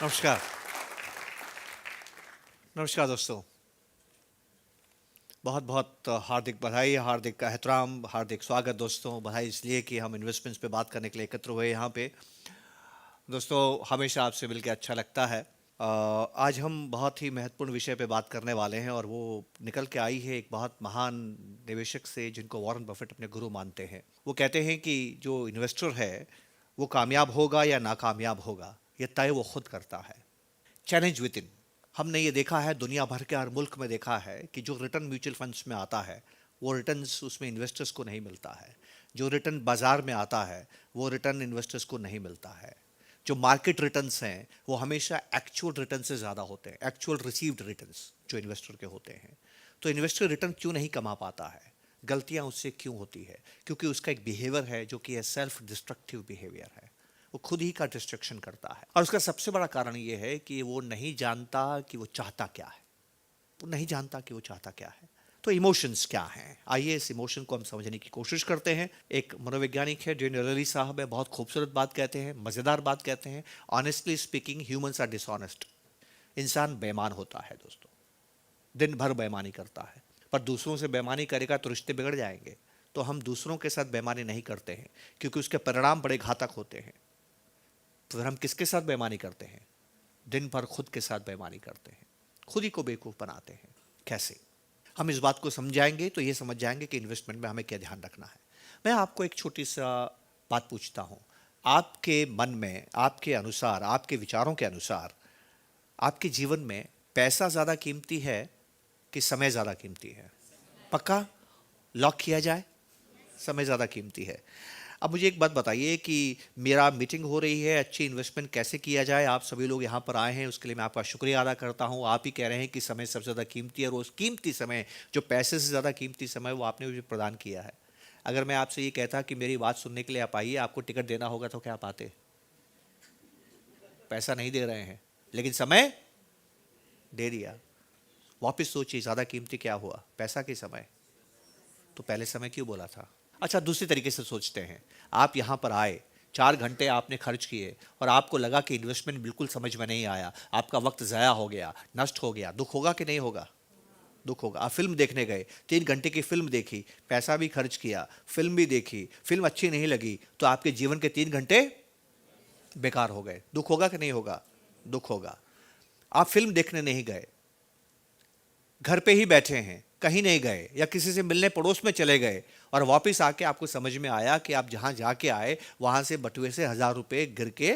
नमस्कार। नमस्कार दोस्तों। बहुत बहुत हार्दिक बधाई, हार्दिक एहतराम, हार्दिक स्वागत दोस्तों। बधाई इसलिए कि हम इन्वेस्टमेंट्स पे बात करने के लिए एकत्र हुए यहाँ पे। दोस्तों, हमेशा आपसे मिलकर अच्छा लगता है। आज हम बहुत ही महत्वपूर्ण विषय पे बात करने वाले हैं और वो निकल के आई है एक बहुत महान निवेशक से जिनको वॉरेन बफेट अपने गुरु मानते हैं। वो कहते हैं कि जो इन्वेस्टर है वो कामयाब होगा या नाकामयाब होगा, ये तय वो खुद करता है। Challenge with in. हमने ये देखा है, दुनिया भर के हर मुल्क में देखा है कि जो रिटर्न म्यूचुअल फंड्स में आता है वो रिटर्न्स उसमें इन्वेस्टर्स को नहीं मिलता है। जो रिटर्न बाजार में आता है वो रिटर्न इन्वेस्टर्स को नहीं मिलता है। जो मार्केट रिटर्न्स हैं वो हमेशा एक्चुअल रिटर्न से ज़्यादा होते हैं, एक्चुअल रिसीव्ड रिटर्न्स जो इन्वेस्टर के होते हैं। तो इन्वेस्टर रिटर्न क्यों नहीं कमा पाता है? गलतियां उससे क्यों होती है? क्योंकि उसका एक बिहेवियर है जो कि सेल्फ डिस्ट्रक्टिव बिहेवियर है। वो खुद ही का डिस्ट्रक्शन करता है और उसका सबसे बड़ा कारण ये है कि वो नहीं जानता कि वो चाहता क्या है। वो नहीं जानता कि वो चाहता क्या है। तो इमोशंस क्या हैं? आइए इस इमोशन को हम समझने की कोशिश करते हैं। एक मनोवैज्ञानिक है जेन रली साहब है, बहुत खूबसूरत बात कहते हैं, मज़ेदार बात कहते हैं। Honestly speaking, humans are dishonest. इंसान बेईमान होता है दोस्तों, दिन भर बेईमानी करता है। पर दूसरों से बेईमानी करेगा तो रिश्ते बिगड़ जाएंगे। तो हम दूसरों के साथ बेईमानी नहीं करते हैं क्योंकि उसके परिणाम बड़े घातक होते हैं। तो फिर हम किसके साथ बेईमानी करते हैं? दिन भर खुद के साथ बेईमानी करते हैं, खुद ही को बेवकूफ़ बनाते हैं। कैसे? हम इस बात को समझाएंगे तो ये समझ जाएंगे कि इन्वेस्टमेंट में हमें क्या ध्यान रखना है। मैं आपको एक छोटी सा बात पूछता हूँ। आपके मन में, आपके अनुसार, आपके विचारों के अनुसार, आपके जीवन में पैसा ज़्यादा कीमती है कि समय ज़्यादा कीमती है? पक्का लॉक किया जाए? समय ज़्यादा कीमती है। अब मुझे एक बात बताइए कि मेरा मीटिंग हो रही है, अच्छी इन्वेस्टमेंट कैसे किया जाए। आप सभी लोग यहाँ पर आए हैं, उसके लिए मैं आपका शुक्रिया अदा करता हूँ। आप ही कह रहे हैं कि समय सबसे ज़्यादा कीमती है और उस कीमती समय, जो पैसे से ज़्यादा कीमती समय, वो आपने मुझे प्रदान किया है। अगर मैं आपसे ये कहता कि मेरी बात सुनने के लिए आप आइए, आपको टिकट देना होगा, तो क्या आप आते? पैसा नहीं दे रहे हैं लेकिन समय दे दिया। वापस सोचिए, ज़्यादा कीमती क्या हुआ, पैसा कि समय? तो पहले समय क्यों बोला था? अच्छा, दूसरी तरीके से सोचते हैं। आप यहाँ पर आए, 4 घंटे आपने खर्च किए और आपको लगा कि इन्वेस्टमेंट बिल्कुल समझ में नहीं आया, आपका वक्त ज़ाया हो गया, नष्ट हो गया। दुख होगा कि नहीं होगा? दुख होगा। आप फिल्म देखने गए, 3 घंटे की फिल्म देखी, पैसा भी खर्च किया, फिल्म भी देखी, फिल्म अच्छी नहीं लगी, तो आपके जीवन के 3 घंटे बेकार हो गए। दुख होगा कि नहीं होगा? दुख होगा। आप फिल्म देखने नहीं गए, घर पे ही बैठे हैं, कहीं नहीं गए, या किसी से मिलने पड़ोस में चले गए और वापस आके आपको समझ में आया कि आप जहां जाके आए वहां से बटुए से 1,000 रुपए गिर के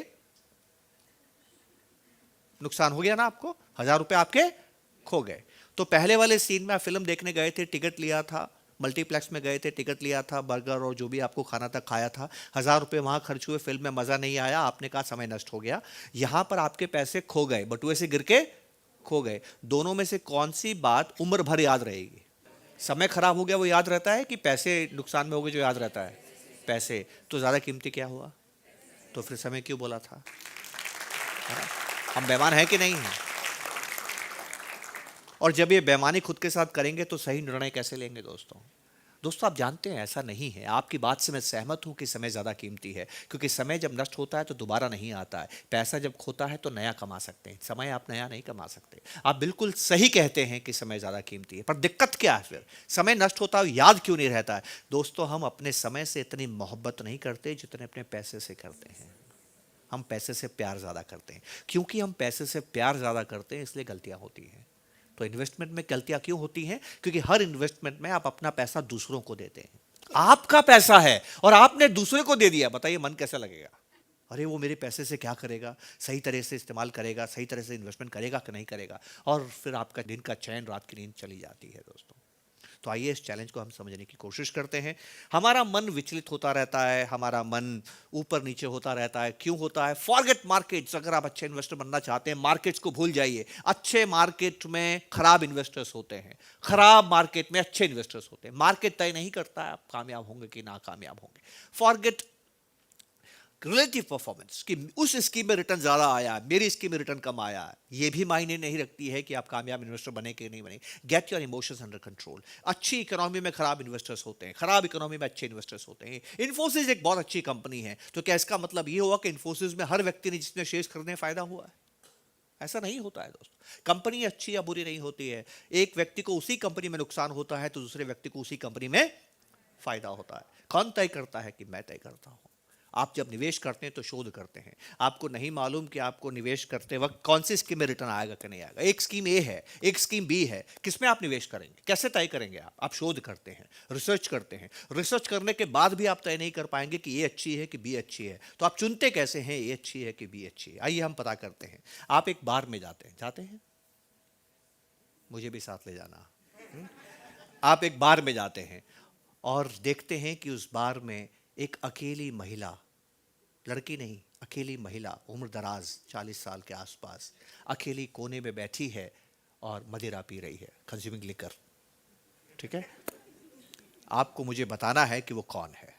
नुकसान हो गया ना आपको। 1,000 रुपए आपके खो गए। तो पहले वाले सीन में आप फिल्म देखने गए थे, टिकट लिया था, मल्टीप्लेक्स में गए थे, टिकट लिया था, बर्गर और जो भी आपको खाना था खाया था, 1,000 रुपए वहां खर्च हुए, फिल्म में मजा नहीं आया, आपने कहा समय नष्ट हो गया। यहां पर आपके पैसे खो गए, बटुए से गिर के खो गए। दोनों में से कौन सी बात उम्र भर याद रहेगी? समय खराब हो गया वो याद रहता है कि पैसे नुकसान में हो गए जो याद रहता है? पैसे। तो ज्यादा कीमती क्या हुआ? तो फिर समय क्यों बोला था? है ना? हम बेईमान हैं कि नहीं हैं? और जब ये बेईमानी खुद के साथ करेंगे तो सही निर्णय कैसे लेंगे दोस्तों? दोस्तों, आप जानते हैं ऐसा नहीं है। आपकी बात से मैं सहमत हूं कि समय ज़्यादा कीमती है, क्योंकि समय जब नष्ट होता है तो दोबारा नहीं आता है। पैसा जब खोता है तो नया कमा सकते हैं, समय आप नया नहीं कमा सकते। आप बिल्कुल सही कहते हैं कि समय ज़्यादा कीमती है, पर दिक्कत क्या है फिर? समय नष्ट होता है, याद क्यों नहीं रहता है? दोस्तों, हम अपने समय से इतनी मोहब्बत नहीं करते जितने अपने पैसे से करते हैं। हम पैसे से प्यार ज़्यादा करते हैं। क्योंकि हम पैसे से प्यार ज़्यादा करते हैं इसलिए गलतियां होती हैं। तो इन्वेस्टमेंट में गलतियां क्यों होती हैं? क्योंकि हर इन्वेस्टमेंट में आप अपना पैसा दूसरों को देते हैं। आपका पैसा है और आपने दूसरे को दे दिया। बताइए मन कैसा लगेगा? अरे वो मेरे पैसे से क्या करेगा, सही तरह से इस्तेमाल करेगा, सही तरह से इन्वेस्टमेंट करेगा कि नहीं करेगा? और फिर आपका दिन का चैन, रात की नींद चली जाती है दोस्तों। तो आइए इस चैलेंज को हम समझने की कोशिश करते हैं। हमारा मन विचलित होता रहता है, हमारा मन ऊपर नीचे होता रहता है। क्यों होता है? Forget markets. अगर आप अच्छे इन्वेस्टर बनना चाहते हैं, मार्केट्स को भूल जाइए। अच्छे मार्केट में खराब इन्वेस्टर्स होते हैं, खराब मार्केट में अच्छे इन्वेस्टर्स होते हैं। मार्केट तय नहीं करता है आप कामयाब होंगे कि नाकामयाब होंगे। फॉरगेट रिलेटिव परफॉर्मेंस कि उस स्कीम में रिटर्न ज्यादा आया, मेरी स्कीम में रिटर्न कम आया, ये भी मायने नहीं रखती है कि आप कामयाब इन्वेस्टर बने कि नहीं बने। Get your emotions under control. अच्छी इकोनॉमी में खराब इन्वेस्टर्स होते हैं, खराब इकोनॉमी में अच्छे इन्वेस्टर्स होते हैं। इन्फोसिस एक बहुत अच्छी कंपनी है, तो क्या इसका मतलब ये हुआ कि इन्फोसिस में हर व्यक्ति ने जिसने शेयर्स खरीदने फायदा हुआ है? ऐसा नहीं होता है दोस्तों। कंपनी अच्छी या बुरी नहीं होती है, एक व्यक्ति को उसी कंपनी में नुकसान होता है तो दूसरे व्यक्ति को उसी कंपनी में फायदा होता है। कौन तय करता है कि मैं तय करता हूं। आप जब निवेश करते हैं तो शोध करते हैं, आपको नहीं मालूम कि आपको निवेश करते वक्त कौन सी स्कीम में रिटर्न आएगा कि नहीं आएगा। एक स्कीम ए है, एक स्कीम बी है, किसमें आप निवेश करेंगे, कैसे तय करेंगे। आप शोध करते हैं, रिसर्च करते हैं। रिसर्च करने के बाद भी आप तय नहीं कर पाएंगे कि ए अच्छी है कि बी अच्छी है, तो आप चुनते कैसे हैं ए अच्छी है कि बी अच्छी है। आइए हम पता करते हैं। आप एक बार में जाते हैं, मुझे भी साथ ले जाना। आप एक बार में जाते हैं और देखते हैं कि उस बार में एक अकेली महिला, लड़की नहीं, अकेली महिला, उम्र दराज 40 साल के आसपास, अकेली कोने में बैठी है और मदिरा पी रही है, कंज्यूमिंग लिकर। ठीक है, आपको मुझे बताना है कि वो कौन है।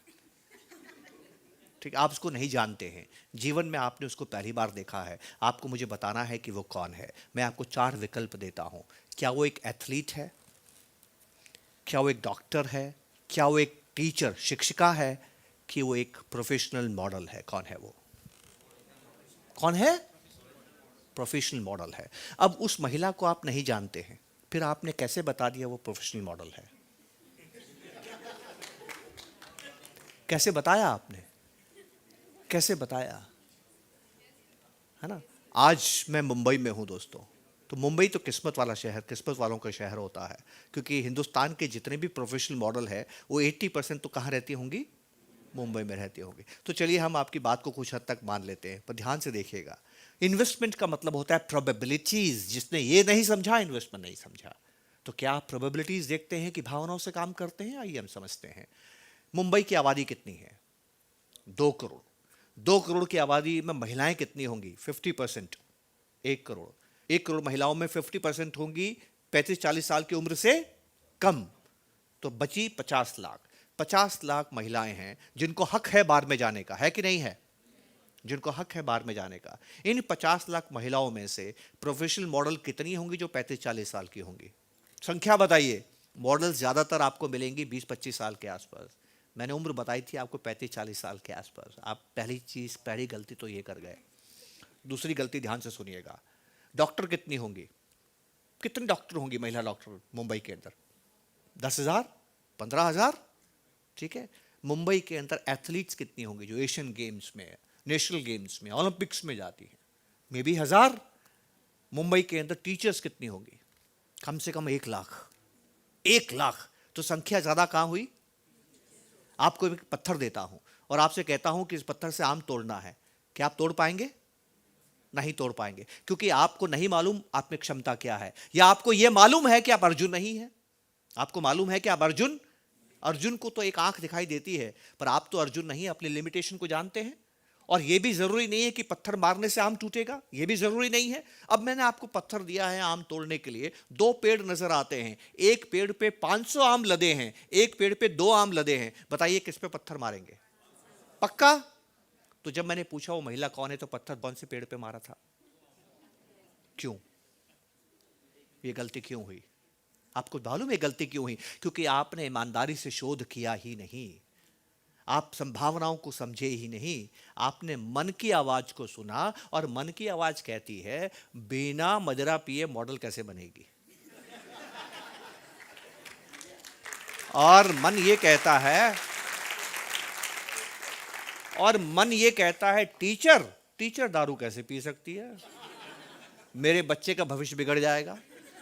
ठीक, आप उसको नहीं जानते हैं, जीवन में आपने उसको पहली बार देखा है, आपको मुझे बताना है कि वो कौन है। मैं आपको 4 विकल्प देता हूं। क्या वो एक एथलीट है, क्या वो एक डॉक्टर है, क्या वो एक टीचर शिक्षिका है, कि वो एक प्रोफेशनल मॉडल है। कौन है वो, कौन है? प्रोफेशनल मॉडल है। अब उस महिला को आप नहीं जानते हैं, फिर आपने कैसे बता दिया वो प्रोफेशनल मॉडल है? कैसे बताया आपने, कैसे बताया, है ना। आज मैं मुंबई में हूं दोस्तों, तो मुंबई तो किस्मत वाला शहर, किस्मत वालों का शहर होता है, क्योंकि हिंदुस्तान के जितने भी प्रोफेशनल मॉडल है वो 80% तो कहाँ रहती होंगी, मुंबई में रहती होगी। तो चलिए हम आपकी बात को कुछ हद तक मान लेते हैं, पर ध्यान से देखिएगा। इन्वेस्टमेंट का मतलब होता है प्रोबेबिलिटीज। जिसने ये नहीं समझा, इन्वेस्टमेंट नहीं समझा। तो क्या आप प्रोबेबिलिटीज देखते हैं कि भावनाओं से काम करते हैं? आइए हम समझते हैं। मुंबई की आबादी कितनी है? 2 करोड़। 2 करोड़ की आबादी में महिलाएं कितनी होंगी? 50%। 1 करोड़। 1 करोड़ महिलाओं में 50% होंगी 35-40 साल की उम्र से कम, तो बची 50 लाख। 50 लाख महिलाएं हैं जिनको हक है बार में जाने का, है कि नहीं है? जिनको हक है बार में जाने का। इन 50 लाख महिलाओं में से प्रोफेशनल मॉडल कितनी होंगी जो 35-40 साल की होंगी? संख्या बताइए। मॉडल ज्यादातर आपको मिलेंगी 20-25 साल के आसपास। मैंने उम्र बताई थी आपको 35-40 साल के आसपास। आप पहली गलती तो ये कर गए। दूसरी गलती ध्यान से सुनिएगा। डॉक्टर कितनी होंगी? कितने डॉक्टर होंगी महिला डॉक्टर मुंबई के अंदर? 10,000, 15,000। ठीक है। मुंबई के अंदर एथलीट्स कितनी होंगी जो एशियन गेम्स में, नेशनल गेम्स में, ओलंपिक्स में जाती हैं? May be 1,000। मुंबई के अंदर टीचर्स कितनी होंगी? कम से कम 1 लाख। 1 लाख। तो संख्या ज्यादा कहां हुई? आपको एक पत्थर देता हूं और आपसे कहता हूं कि इस पत्थर से आम तोड़ना है, क्या आप तोड़ पाएंगे? नहीं तोड़ पाएंगे, क्योंकि आपको नहीं मालूम आप में क्षमता क्या है। या आपको यह मालूम है कि आप अर्जुन नहीं है? आपको मालूम है कि आप अर्जुन को तो एक आंख दिखाई देती है, पर आप तो अर्जुन नहीं, अपने लिमिटेशन को जानते हैं। और यह भी जरूरी नहीं है कि पत्थर मारने से आम टूटेगा, यह भी जरूरी नहीं है। अब मैंने आपको पत्थर दिया है आम तोड़ने के लिए, 2 पेड़ नजर आते हैं, एक पेड़ पे 500 आम लदे हैं, एक पेड़ पे 2 आम लदे हैं। बताइए किस पे पत्थर मारेंगे? पक्का? तो जब मैंने पूछा वो महिला कौन है, तो पत्थर कौन से पेड़ पे मारा था? क्यों? ये गलती क्यों हुई? आपको मालूम है गलती क्यों हुई? क्योंकि आपने ईमानदारी से शोध किया ही नहीं, आप संभावनाओं को समझे ही नहीं। आपने मन की आवाज को सुना और मन की आवाज कहती है बिना मदिरा पिए मॉडल कैसे बनेगी। और मन ये कहता है टीचर दारू कैसे पी सकती है, मेरे बच्चे का भविष्य बिगड़ जाएगा।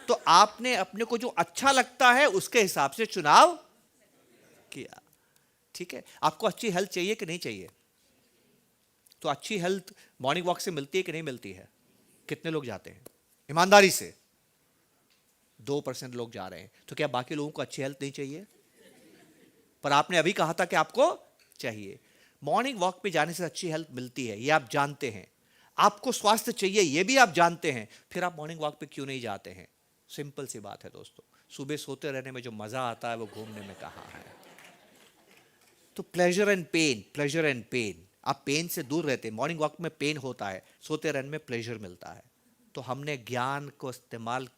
तो आपने अपने को जो अच्छा लगता है उसके हिसाब से चुनाव किया। ठीक है। आपको अच्छी हेल्थ चाहिए कि नहीं चाहिए? तो अच्छी हेल्थ मॉर्निंग वॉक से मिलती है कि नहीं मिलती है? कितने लोग जाते हैं? ईमानदारी से 2% लोग जा रहे हैं। तो क्या बाकी लोगों को अच्छी हेल्थ नहीं चाहिए? पर आपने अभी कहा था कि आपको चाहिए। मॉर्निंग वॉक पे जाने से अच्छी हेल्थ मिलती है, ये आप जानते हैं। आपको स्वास्थ्य चाहिए, ये भी आप जानते हैं, फिर आप मॉर्निंग वॉक पे क्यों नहीं जाते हैं? सिंपल सी बात है दोस्तों, सुबह सोते रहने में जो मजा आता है वो घूमने में कहाँ है। तो प्लेजर एंड पेन, आप पेन से दूर रहते हैं। मॉर्निंग वॉक में पेन होता है, सोते रहने में प्लेजर मिलता है। तो हमने ज्ञान को इस्तेमाल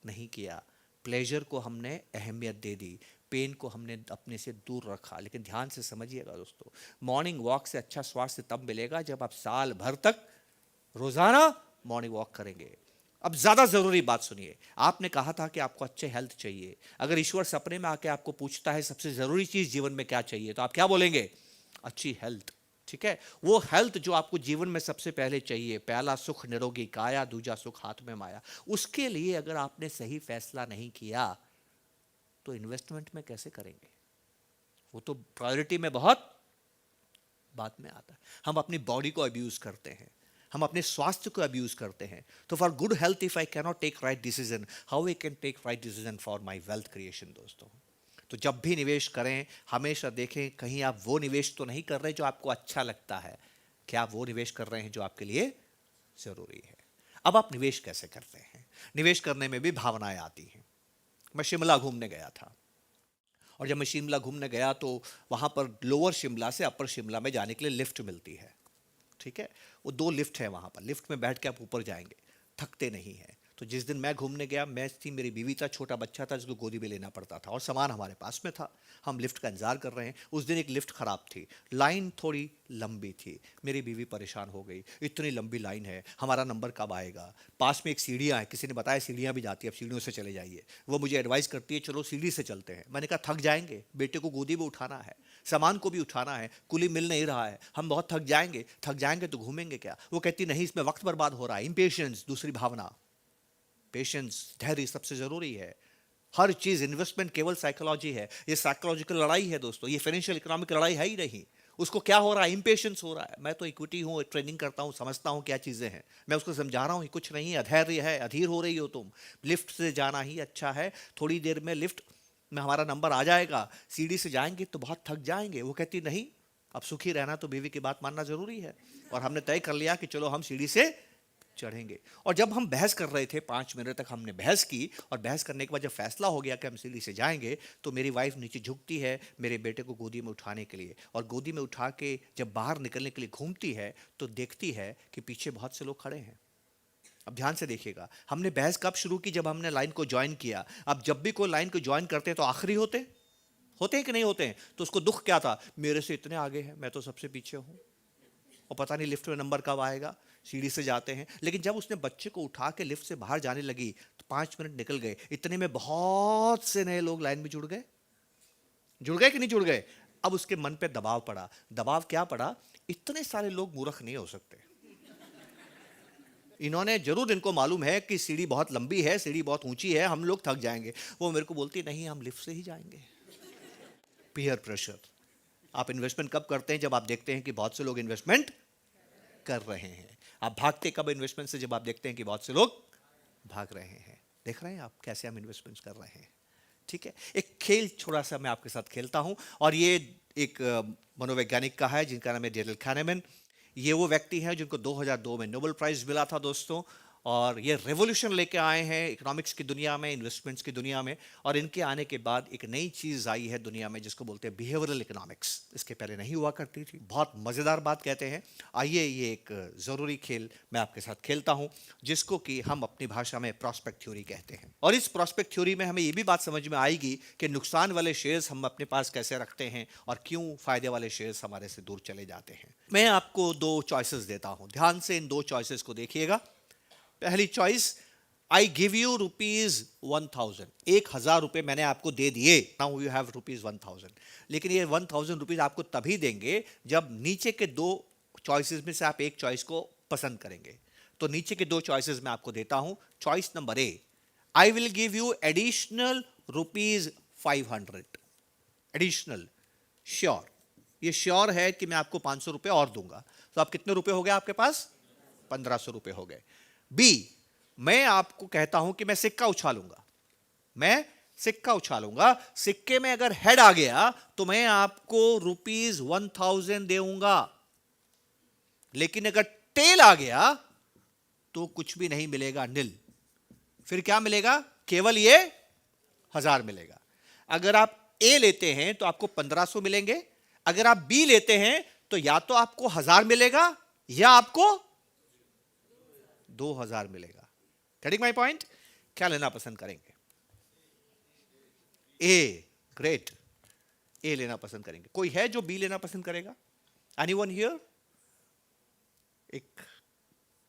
नहीं किया, प्लेजर को हमने अहमियत दे दी, पेन को हमने अपने से दूर रखा। लेकिन ध्यान से समझिएगा दोस्तों, मॉर्निंग वॉक से अच्छा स्वास्थ्य तब मिलेगा जब आप साल भर तक रोजाना मॉर्निंग वॉक करेंगे। अब ज्यादा जरूरी बात सुनिए, आपने कहा था कि आपको अच्छे हेल्थ चाहिए। अगर ईश्वर सपने में आके आपको पूछता है सबसे जरूरी चीज जीवन में क्या चाहिए, तो आप क्या बोलेंगे? अच्छी हेल्थ। ठीक है, वो हेल्थ जो आपको जीवन में सबसे पहले चाहिए, पहला सुख निरोगी काया, दूजा सुख हाथ में माया, उसके लिए अगर आपने सही फैसला नहीं किया तो इन्वेस्टमेंट में कैसे करेंगे? वो तो प्रायोरिटी में बहुत बाद में आता है। हम अपनी बॉडी को अब्यूज करते हैं, हम अपने स्वास्थ्य को अब्यूज करते हैं। तो for good health if I cannot take right decision, how I can take right decision for my wealth creation? दोस्तों, तो जब भी निवेश करें हमेशा देखें कहीं आप वो निवेश तो नहीं कर रहे जो आपको अच्छा लगता है, क्या आप वो निवेश कर रहे हैं जो आपके लिए जरूरी है? अब आप निवेश कैसे करते हैं? निवेश करने में भी भावनाएं आती हैं। मैं शिमला घूमने गया था, और जब मैं शिमला घूमने गया तो वहाँ पर लोअर शिमला से अपर शिमला में जाने के लिए लिफ्ट मिलती है। ठीक है, वो 2 लिफ्ट है वहाँ पर, लिफ्ट में बैठ के आप ऊपर जाएंगे, थकते नहीं हैं। तो जिस दिन मैं घूमने गया, मैं थी, मेरी बीवी था, छोटा बच्चा था जिसको गोदी में लेना पड़ता था, और सामान हमारे पास में था। हम लिफ्ट का इंतजार कर रहे हैं। उस दिन एक लिफ्ट खराब थी, लाइन थोड़ी लंबी थी। मेरी बीवी परेशान हो गई, इतनी लंबी लाइन है, हमारा नंबर कब आएगा? पास में एक सीढ़ियाँ हैं, किसी ने बताया सीढ़ियाँ भी जाती है, अब सीढ़ियों से चले जाइए। वो मुझे एडवाइस करती है चलो सीढ़ी से चलते हैं। मैंने कहा थक जाएंगे, बेटे को गोदी में उठाना है, सामान को भी उठाना है, कुली मिल नहीं रहा है, हम बहुत थक जाएंगे तो घूमेंगे क्या? वो कहती नहीं, इसमें वक्त बर्बाद हो रहा है। इंपेशेंस दूसरी भावना, पेशेंस, धैर्य सबसे जरूरी है। हर चीज, इन्वेस्टमेंट केवल साइकोलॉजी है, ये साइकोलॉजिकल लड़ाई है दोस्तों, ये फाइनेंशियल इकोनॉमिक लड़ाई है ही नहीं। उसको क्या हो रहा है? इंपेशेंस हो रहा है। मैं तो इक्विटी हूँ, ट्रेनिंग करता हूँ, समझता हूँ क्या चीजें हैं, मैं उसको समझा रहा हूँ कुछ नहीं है, अधैर्य है, अधीर हो रही हो तुम। लिफ्ट से जाना ही अच्छा है, थोड़ी देर में लिफ्ट में हमारा नंबर आ जाएगा, सीढ़ी से जाएंगे तो बहुत थक जाएंगे। वो कहती नहीं, अब सुखी रहना तो बीवी की बात मानना जरूरी है, और हमने तय कर लिया कि चलो हम सीढ़ी से चढ़ेंगे। और जब हम बहस कर रहे थे, 5 मिनट तक हमने बहस की, और बहस करने के बाद जब फैसला हो गया कि हम सीढ़ी से जाएंगे, तो मेरी वाइफ नीचे झुकती है मेरे बेटे को गोदी में उठाने के लिए, और गोदी में उठा के जब बाहर निकलने के लिए घूमती है तो देखती है कि पीछे बहुत से लोग खड़े हैं। अब ध्यान से देखिएगा, हमने बहस कब शुरू की? जब हमने लाइन को ज्वाइन किया। अब जब भी कोई लाइन को ज्वाइन करते हैं तो आखिरी होते होते हैं कि नहीं होते हैं? तो उसको दुख क्या था? मेरे से इतने आगे हैं, मैं तो सबसे पीछे हूं, और पता नहीं लिफ्ट में नंबर कब आएगा। सीढ़ी से जाते हैं, लेकिन जब उसने बच्चे को उठा के लिफ्ट से बाहर जाने लगी तो 5 मिनट निकल गए, इतने में बहुत से नए लोग लाइन में जुड़ गए। जुड़ गए कि नहीं जुड़ गए? अब उसके मन पे दबाव पड़ा। दबाव क्या पड़ा? इतने सारे लोग मूर्ख नहीं हो सकते, इन्होंने जरूर, इनको मालूम है कि सीढ़ी बहुत लंबी है, सीढ़ी बहुत ऊंची है, हम लोग थक जाएंगे। वो मेरे को बोलती नहीं, हम लिफ्ट से ही जाएंगे। Peer pressure. आप इन्वेस्टमेंट कब करते हैं? जब आप देखते हैं कि बहुत से लोग इन्वेस्टमेंट कर रहे हैं। आप भागते कब इन्वेस्टमेंट से? जब आप देखते हैं कि बहुत से लोग भाग रहे हैं। देख रहे हैं आप कैसे हम इन्वेस्टमेंट्स कर रहे हैं? ठीक है, एक खेल थोड़ा सा मैं आपके साथ खेलता हूं, और ये एक मनोवैज्ञानिक का है जिनका नाम है डेरिल kahneman। ये वो व्यक्ति हैं जिनको 2002 में नोबेल प्राइज मिला था दोस्तों, और ये रेवोल्यूशन लेके आए हैं इकोनॉमिक्स की दुनिया में, इन्वेस्टमेंट्स की दुनिया में। और इनके आने के बाद एक नई चीज आई है दुनिया में जिसको बोलते हैं बिहेवियरल इकोनॉमिक्स। इसके पहले नहीं हुआ करती थी। बहुत मजेदार बात कहते हैं। आइए, ये एक जरूरी खेल मैं आपके साथ खेलता हूं, जिसको कि हम अपनी भाषा में प्रॉस्पेक्ट थ्योरी कहते हैं। और इस प्रॉस्पेक्ट थ्योरी में हमें ये भी बात समझ में आएगी कि नुकसान वाले शेयर्स हम अपने पास कैसे रखते हैं, और क्यों फायदे वाले शेयर्स हमारे से दूर चले जाते हैं। मैं आपको 2 चॉइसेस देता हूं, ध्यान से इन 2 चॉइसेस को देखिएगा। पहली चॉइस, आई गिव यू ₹1000, 1000 रुपए मैंने आपको दे दिए, नाउ यू हैव ₹1000। लेकिन ये 1000 रुपीज आपको तभी देंगे जब नीचे के 2 चॉइसेस में से आप एक चॉइस को पसंद करेंगे। तो नीचे के 2 चॉइसेस मैं आपको देता हूं। Choice number A, I will give you additional ₹500। Additional, sure, ये श्योर है कि मैं आपको 500 रुपए और दूंगा। तो आप कितने रुपए हो गए आपके पास? 1500 रुपए हो गए। बी, मैं आपको कहता हूं कि मैं सिक्का उछालूंगा, मैं सिक्का उछालूंगा, सिक्के में अगर हेड आ गया तो मैं आपको ₹1000 दूंगा, लेकिन अगर टेल आ गया तो कुछ भी नहीं मिलेगा, नील। फिर क्या मिलेगा? केवल ये 1000 मिलेगा। अगर आप ए लेते हैं तो आपको 1500 मिलेंगे, अगर आप बी लेते हैं तो या तो आपको 1000 मिलेगा या आपको 2000 मिलेगा। Getting my point? क्या लेना पसंद करेंगे? ए, ग्रेट, ए लेना पसंद करेंगे। कोई है जो बी लेना पसंद करेगा? Anyone here? एक,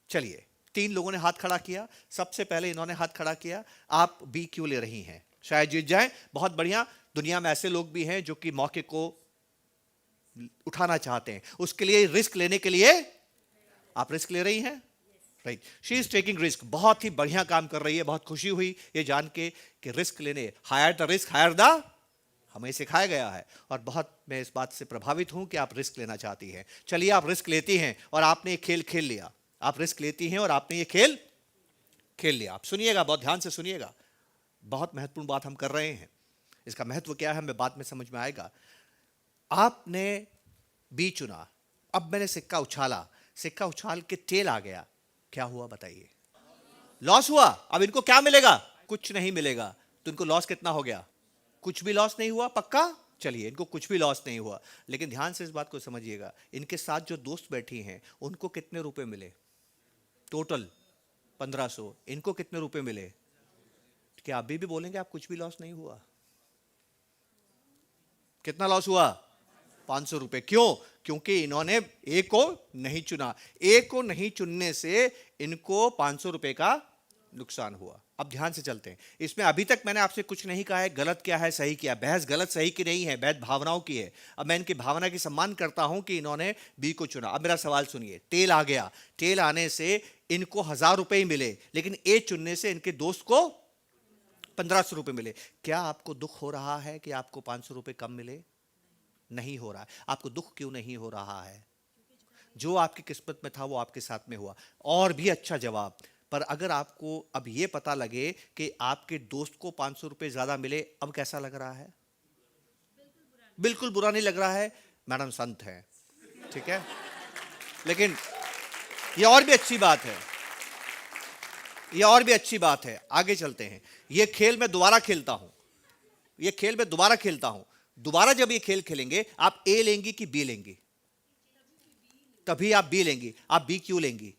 चलिए तीन लोगों ने हाथ खड़ा किया। सबसे पहले इन्होंने हाथ खड़ा किया, आप बी क्यों ले रही हैं, शायद जीत जाएं, बहुत बढ़िया। दुनिया में ऐसे लोग भी हैं जो कि मौके को उठाना चाहते हैं, उसके लिए रिस्क लेने के लिए आप रिस्क ले रही हैं, right. She is taking risk, बहुत ही बढ़िया काम कर रही है। बहुत खुशी हुई ये जान के कि रिस्क लेने, higher the risk higher the, हमें सिखाया गया है। और बहुत मैं इस बात से प्रभावित हूं कि आप रिस्क लेना चाहती हैं। चलिए, आप रिस्क लेती हैं और आपने ये खेल खेल लिया। आप रिस्क लेती हैं और आपने ये खेल खेल लिया। आप सुनिएगा, बहुत ध्यान से सुनिएगा, बहुत महत्वपूर्ण बात हम कर रहे हैं। इसका महत्व क्या है हमें बाद में समझ में आएगा। आपने बी चुना, अब मैंने सिक्का उछाला, सिक्का उछाल के टेल आ गया, क्या हुआ बताइए? लॉस हुआ। अब इनको क्या मिलेगा? कुछ नहीं मिलेगा। तो इनको लॉस कितना हो गया? कुछ भी लॉस नहीं हुआ, पक्का? चलिए, इनको कुछ भी लॉस नहीं हुआ। लेकिन ध्यान से इस बात को समझिएगा, इनके साथ जो दोस्त बैठी हैं उनको कितने रुपए मिले? टोटल 1500। इनको कितने रुपए मिले? क्या अभी भी बोलेंगे आप कुछ भी लॉस नहीं हुआ? कितना लॉस हुआ? 500 रुपए। क्यों? क्योंकि इन्होंने ए को नहीं चुना। ए को नहीं चुनने से इनको 500 रुपए का नुकसान हुआ। अब ध्यान से चलते हैं। इसमें अभी तक मैंने आपसे कुछ नहीं कहा है गलत क्या है सही क्या है। बहस गलत सही की नहीं है, बहस भावनाओं की है। अब मैं इनकी भावना की सम्मान करता हूं कि इन्होंने बी को चुना। अब मेरा सवाल सुनिए, टेल आ गया, टेल आने से इनको 1000 रुपए ही मिले, लेकिन ए चुनने से इनके दोस्त को 1500 रुपए मिले। क्या आपको दुख हो रहा है कि आपको 500 रुपए कम मिले? नहीं हो रहा है। आपको दुख क्यों नहीं हो रहा है? जो आपकी किस्मत में था वो आपके साथ में हुआ। और भी अच्छा जवाब, पर अगर आपको अब ये पता लगे कि आपके दोस्त को 500 रुपए ज्यादा मिले, अब कैसा लग रहा है? बिल्कुल बुरा नहीं लग रहा है। मैडम संत है, ठीक है, लेकिन ये और भी अच्छी बात है, ये और भी अच्छी बात है। आगे चलते हैं। ये खेल मैं दोबारा खेलता हूं, ये खेल मैं दोबारा खेलता हूं। दोबारा जब ये खेल खेलेंगे, आप ए लेंगी कि बी लेंगी? तभी आप बी लेंगी। आप बी क्यों लेंगी?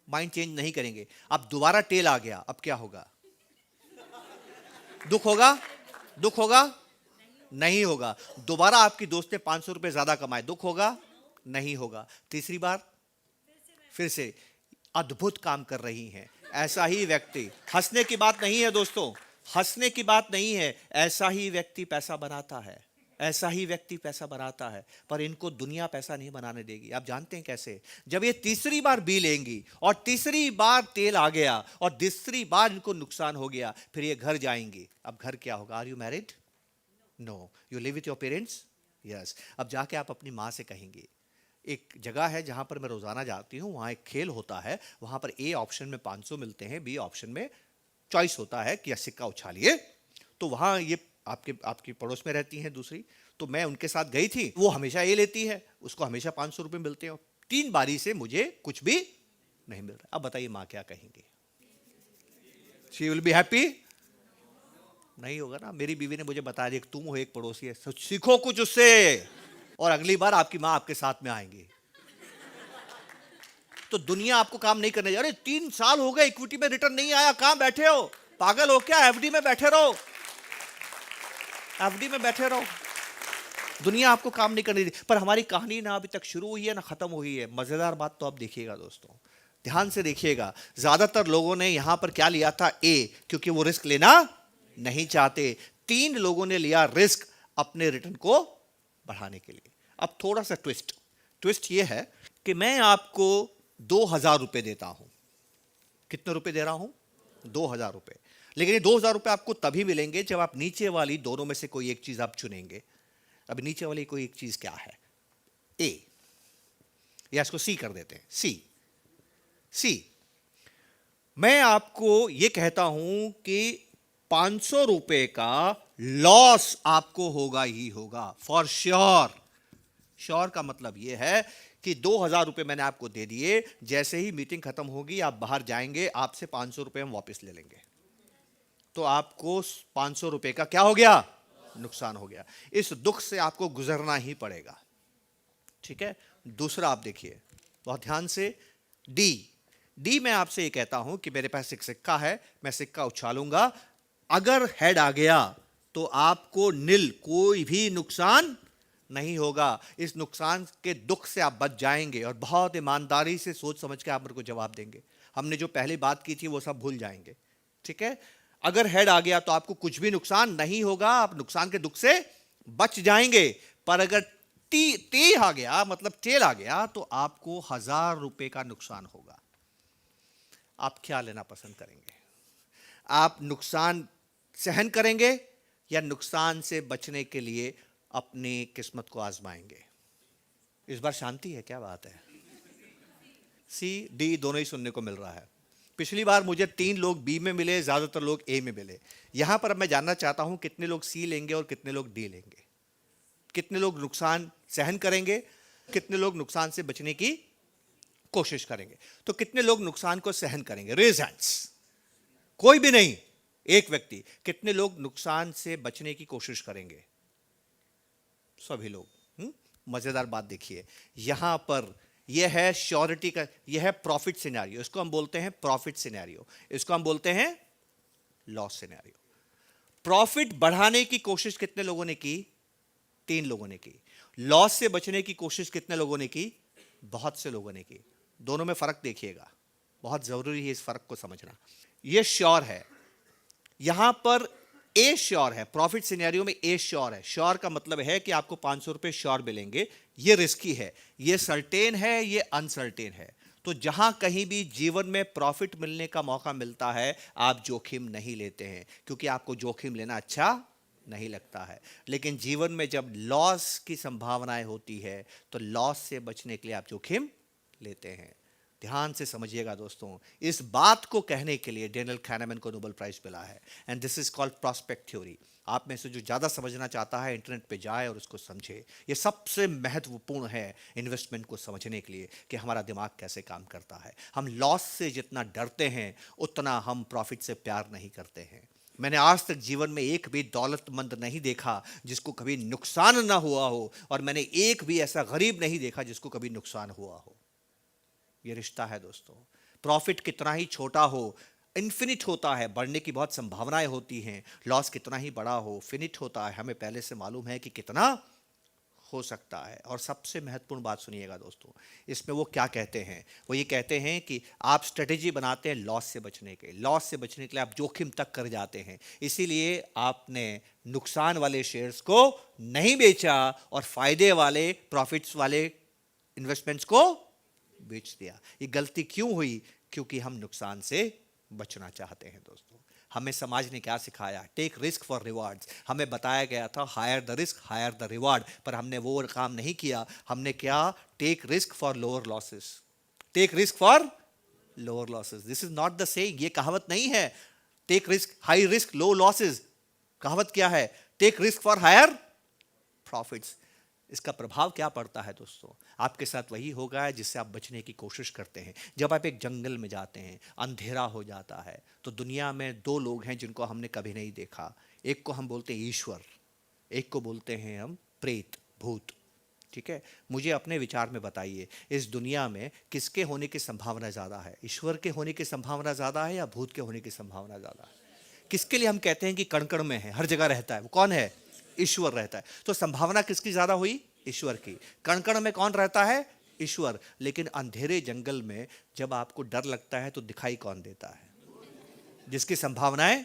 माइंड चेंज नहीं करेंगे। अब दोबारा टेल आ गया, अब क्या होगा? दुख होगा? दुख होगा? नहीं होगा। दोबारा आपकी दोस्त ने 500 रुपए ज्यादा कमाए, दुख होगा? नहीं होगा। तीसरी बार फिर से अद्भुत काम कर रही हैं। ऐसा ही व्यक्ति, हंसने की बात नहीं है दोस्तों, हंसने की बात नहीं है, ऐसा ही व्यक्ति पैसा बनाता है, ऐसा ही व्यक्ति पैसा बनाता है। पर इनको दुनिया पैसा नहीं बनाने देगी। आप जानते हैं कैसे? जब ये तीसरी बार बी लेंगी और तीसरी बार तेल आ गया और तीसरी बार इनको नुकसान हो गया, फिर ये घर जाएंगी। अब घर क्या होगा? Are you married? No. You live with your parents? Yes. अब जाके आप अपनी माँ से कहेंगे, एक जगह है जहां पर मैं रोजाना जाती हूं, वहां एक खेल होता है, वहां पर ए ऑप्शन में 500 मिलते हैं, बी ऑप्शन में चॉइस होता है कि सिक्का उछालिए। तो वहां ये आपकी पड़ोस में रहती हैं दूसरी, तो मैं उनके साथ गई थी। वो हमेशा ए लेती है, उसको हमेशा 500 रुपए मिलते हैं। 3 बारी से मुझे कुछ भी नहीं मिल रहा। अब बताइए माँ क्या कहेंगी? She will be happy? नहीं होगा ना। मेरी बीवी ने मुझे बता दिया, तुम हो एक पड़ोसी है, सीखो कुछ उससे, और अगली बार आपकी मां आपके साथ में आएंगी। तो दुनिया आपको काम नहीं करने जा रही। 3 साल हो गए इक्विटी में रिटर्न नहीं आया, कहां बैठे हो? पागल हो क्या? एफडी में बैठे रहो, एफडी में बैठे रहो। दुनिया आपको काम नहीं करने दी। पर हमारी कहानी ना अभी तक शुरू हुई है ना खत्म हुई है। मजेदार बात तो आप देखिएगा दोस्तों, ध्यान से देखिएगा। ज्यादातर लोगों ने यहां पर क्या लिया था? ए, क्योंकि वो रिस्क लेना नहीं चाहते। 3 लोगों ने लिया रिस्क अपने रिटर्न को बढ़ाने के लिए। अब थोड़ा सा ट्विस्ट ये है कि मैं आपको 2000 रुपए देता हूं। कितने रुपए दे रहा हूं? 2000 रुपए। लेकिन ये 2000 रुपए आपको तभी मिलेंगे जब आप नीचे वाली दोनों में से कोई एक चीज आप चुनेंगे। अब नीचे वाली कोई एक चीज क्या है? ए, या इसको सी कर देते हैं। सी मैं आपको यह कहता हूं कि 500 रुपए का लॉस आपको होगा ही होगा, फॉर श्योर। श्योर का मतलब यह है कि 2000 रुपए मैंने आपको दे दिए, जैसे ही मीटिंग खत्म होगी आप बाहर जाएंगे, आपसे 500 रुपए हम वापस ले लेंगे। तो आपको 500 रुपए का क्या हो गया? नुकसान हो गया। इस दुख से आपको गुजरना ही पड़ेगा, ठीक है। दूसरा आप देखिए बहुत ध्यान से, डी मैं आपसे ये कहता हूं कि मेरे पास एक सिक्का है, मैं सिक्का उछालूंगा, अगर हेड आ गया तो आपको निल, कोई भी नुकसान नहीं होगा। इस नुकसान के दुख से आप बच जाएंगे और बहुत ईमानदारी से सोच समझ के आप मेरे को जवाब देंगे। हमने जो पहले बात की थी वो सब भूल जाएंगे, ठीक है। अगर हेड आ गया तो आपको कुछ भी नुकसान नहीं होगा, आप नुकसान के दुख से बच जाएंगे। पर अगर टी आ गया, मतलब टेल आ गया, तो आपको 1000 रुपए का नुकसान होगा। आप क्या लेना पसंद करेंगे? आप नुकसान सहन करेंगे या नुकसान से बचने के लिए अपनी किस्मत को आजमाएंगे? इस बार शांति है, क्या बात है? सी डी दोनों ही सुनने को मिल रहा है। पिछली बार मुझे 3 लोग बी में मिले, ज्यादातर लोग ए में मिले। यहां पर अब मैं जानना चाहता हूं कितने लोग सी लेंगे और कितने लोग डी लेंगे। कितने लोग नुकसान सहन करेंगे, कितने लोग नुकसान से बचने की कोशिश करेंगे। तो कितने लोग नुकसान को सहन करेंगे? Raise hands. कोई भी नहीं, एक व्यक्ति। कितने लोग नुकसान से बचने की कोशिश करेंगे? सभी लोग। मजेदार बात देखिए, यहां पर यह है श्योरिटी का, यह है प्रॉफिट सिनेरियो। इसको हम बोलते हैं प्रॉफिट सिनेरियो, इसको हम बोलते हैं लॉस सिनेरियो। प्रॉफिट बढ़ाने की कोशिश कितने लोगों ने की? 3 लोगों ने की। लॉस से बचने की कोशिश कितने लोगों ने की? बहुत से लोगों ने की। दोनों में फर्क देखिएगा, बहुत जरूरी है इस फर्क को समझना। यह श्योर है, यहां पर ए श्योर है। प्रॉफिट सिनेरियो में ए श्योर है। श्योर का मतलब है कि आपको 500 रुपए श्योर मिलेंगे। ये रिस्की है, ये सर्टेन है, ये अनसर्टेन है। तो जहां कहीं भी जीवन में प्रॉफिट मिलने का मौका मिलता है, आप जोखिम नहीं लेते हैं, क्योंकि आपको जोखिम लेना अच्छा नहीं लगता है। लेकिन जीवन में जब लॉस की संभावनाएं होती है, तो लॉस से बचने के लिए आप जोखिम लेते हैं। ध्यान से समझिएगा दोस्तों, इस बात को कहने के लिए डेनियल kahneman को नोबेल प्राइज मिला है, and this is called prospect theory. आप में से जो ज्यादा समझना चाहता है, इंटरनेट पे जाए और उसको समझे। ये सबसे महत्वपूर्ण है इन्वेस्टमेंट को समझने के लिए, कि हमारा दिमाग कैसे काम करता है। हम लॉस से जितना डरते हैं, उतना हम प्रॉफिट से प्यार नहीं करते हैं। मैंने आज तक जीवन में एक भी दौलतमंद नहीं देखा जिसको कभी नुकसान ना हुआ हो, और मैंने एक भी ऐसा गरीब नहीं देखा जिसको कभी नुकसान हुआ हो। ये रिश्ता है दोस्तों। प्रॉफिट कितना ही छोटा हो, इन्फिनिट होता है, बढ़ने की बहुत संभावनाएं होती हैं। लॉस कितना ही बड़ा हो, फिनिट होता है, हमें पहले से मालूम है कि कितना हो सकता है। और सबसे महत्वपूर्ण बात सुनिएगा दोस्तों, इसमें वो क्या कहते हैं? वो ये कहते हैं कि आप स्ट्रेटेजी बनाते हैं लॉस से बचने के। लॉस से बचने के लिए आप जोखिम तक कर जाते हैं। इसीलिए आपने नुकसान वाले शेयर्स को नहीं बेचा और फायदे वाले, प्रॉफिट्स वाले इन्वेस्टमेंट्स को बेच दिया। ये गलती क्यों हुई? क्योंकि हम नुकसान से बचना चाहते हैं दोस्तों। हमें समाज ने क्या सिखाया? Take risk for rewards. हमें बताया गया था higher the risk higher the reward, पर हमने वो काम नहीं किया। हमने क्या? Take risk for lower losses. Take risk for lower losses. This is not the saying, ये कहावत नहीं है। Take risk, high risk, low losses. कहावत क्या है? Take risk for higher profits. इसका प्रभाव क्या पड़ता है दोस्तों? आपके साथ वही होगा जिससे आप बचने की कोशिश करते हैं। जब आप एक जंगल में जाते हैं, अंधेरा हो जाता है, तो दुनिया में 2 लोग हैं जिनको हमने कभी नहीं देखा। एक को हम बोलते हैं ईश्वर, एक को बोलते हैं हम प्रेत, भूत। ठीक है, मुझे अपने विचार में बताइए, इस दुनिया में किसके होने की संभावना ज़्यादा है? ईश्वर के होने की संभावना ज़्यादा है या भूत के होने की संभावना ज़्यादा है? किसके लिए हम कहते हैं कि कण कण में है, हर जगह रहता है? वो कौन है? ईश्वर रहता है। तो संभावना किसकी ज्यादा हुई? ईश्वर की। कण कण में कौन रहता है? ईश्वर। लेकिन अंधेरे जंगल में जब आपको डर लगता है तो दिखाई कौन देता है? जिसकी संभावनाएं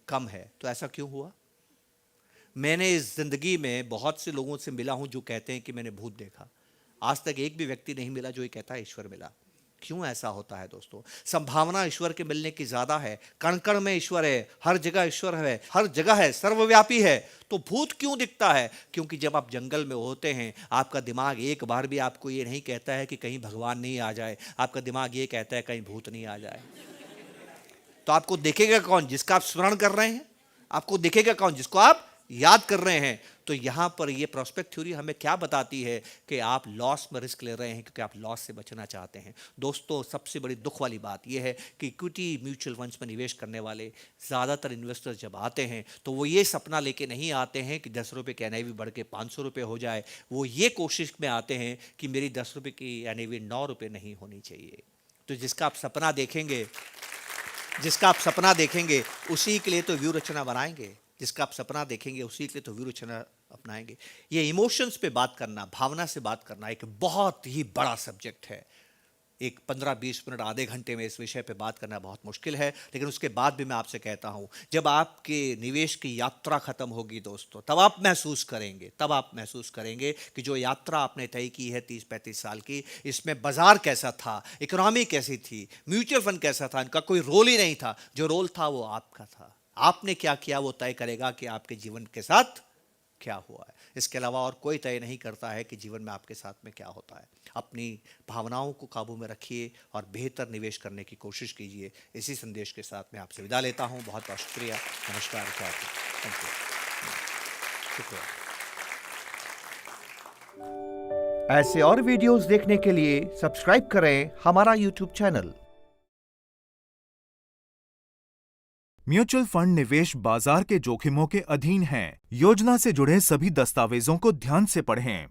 कम है। तो ऐसा क्यों हुआ? मैंने इस जिंदगी में बहुत से लोगों से मिला हूं जो कहते हैं कि मैंने भूत देखा। आज तक एक भी व्यक्ति नहीं मिला जो ये कहता है ईश्वर मिला। क्यों ऐसा होता है दोस्तों? संभावना ईश्वर के मिलने की ज्यादा है। कण कण में ईश्वर है, हर जगह ईश्वर है, हर जगह है, सर्वव्यापी है। तो भूत क्यों दिखता है? क्योंकि जब आप जंगल में होते हैं, आपका दिमाग एक बार भी आपको ये नहीं कहता है कि कहीं भगवान नहीं आ जाए। आपका दिमाग ये कहता है कहीं भूत नहीं आ जाए। तो आपको देखेगा कौन? जिसका आप स्मरण कर रहे हैं। आपको देखेगा कौन? जिसको आप याद कर रहे हैं। तो यहां पर ये प्रोस्पेक्ट थ्योरी हमें क्या बताती है? कि आप लॉस में रिस्क ले रहे हैं क्योंकि आप लॉस से बचना चाहते हैं। दोस्तों, सबसे बड़ी दुख वाली बात यह है कि इक्विटी म्यूचुअल फंड्स में निवेश करने वाले ज़्यादातर इन्वेस्टर्स जब आते हैं तो वो ये सपना लेके नहीं आते हैं कि 10 रुपये की NAV बढ़ के 500 रुपये हो जाए। वो ये कोशिश में आते हैं कि मेरी 10 रुपये की NAV 9 रुपये नहीं होनी चाहिए। तो जिसका आप सपना देखेंगे उसी के लिए तो व्यू रचना बनाएंगे। जिसका आप सपना देखेंगे उसी के लिए तो व्यू रचना अपनाएंगे। ये इमोशंस पे बात करना, भावना से बात करना एक बहुत ही बड़ा सब्जेक्ट है। एक 15-20 मिनट, आधे घंटे में इस विषय पे बात करना बहुत मुश्किल है, लेकिन उसके बाद भी मैं आपसे कहता हूं, जब आपके निवेश की यात्रा खत्म होगी दोस्तों, तब आप महसूस करेंगे कि जो यात्रा आपने तय की है 30-35 साल की, इसमें बाजार कैसा था, इकोनॉमी कैसी थी, म्यूचुअल फंड कैसा था, इनका कोई रोल ही नहीं था। जो रोल था वो आपका था। आपने क्या किया वो तय करेगा कि आपके जीवन के साथ क्या हुआ है। इसके अलावा और कोई तय नहीं करता है कि जीवन में आपके साथ में क्या होता है। अपनी भावनाओं को काबू में रखिए और बेहतर निवेश करने की कोशिश कीजिए। इसी संदेश के साथ मैं आपसे विदा लेता हूं। बहुत बहुत शुक्रिया। नमस्कार। Thank you. शुक्रिया। ऐसे और वीडियोस देखने के लिए सब्सक्राइब करें हमारा यूट्यूब चैनल। म्यूचुअल फंड निवेश बाजार के जोखिमों के अधीन हैं। योजना से जुड़े सभी दस्तावेजों को ध्यान से पढ़ें।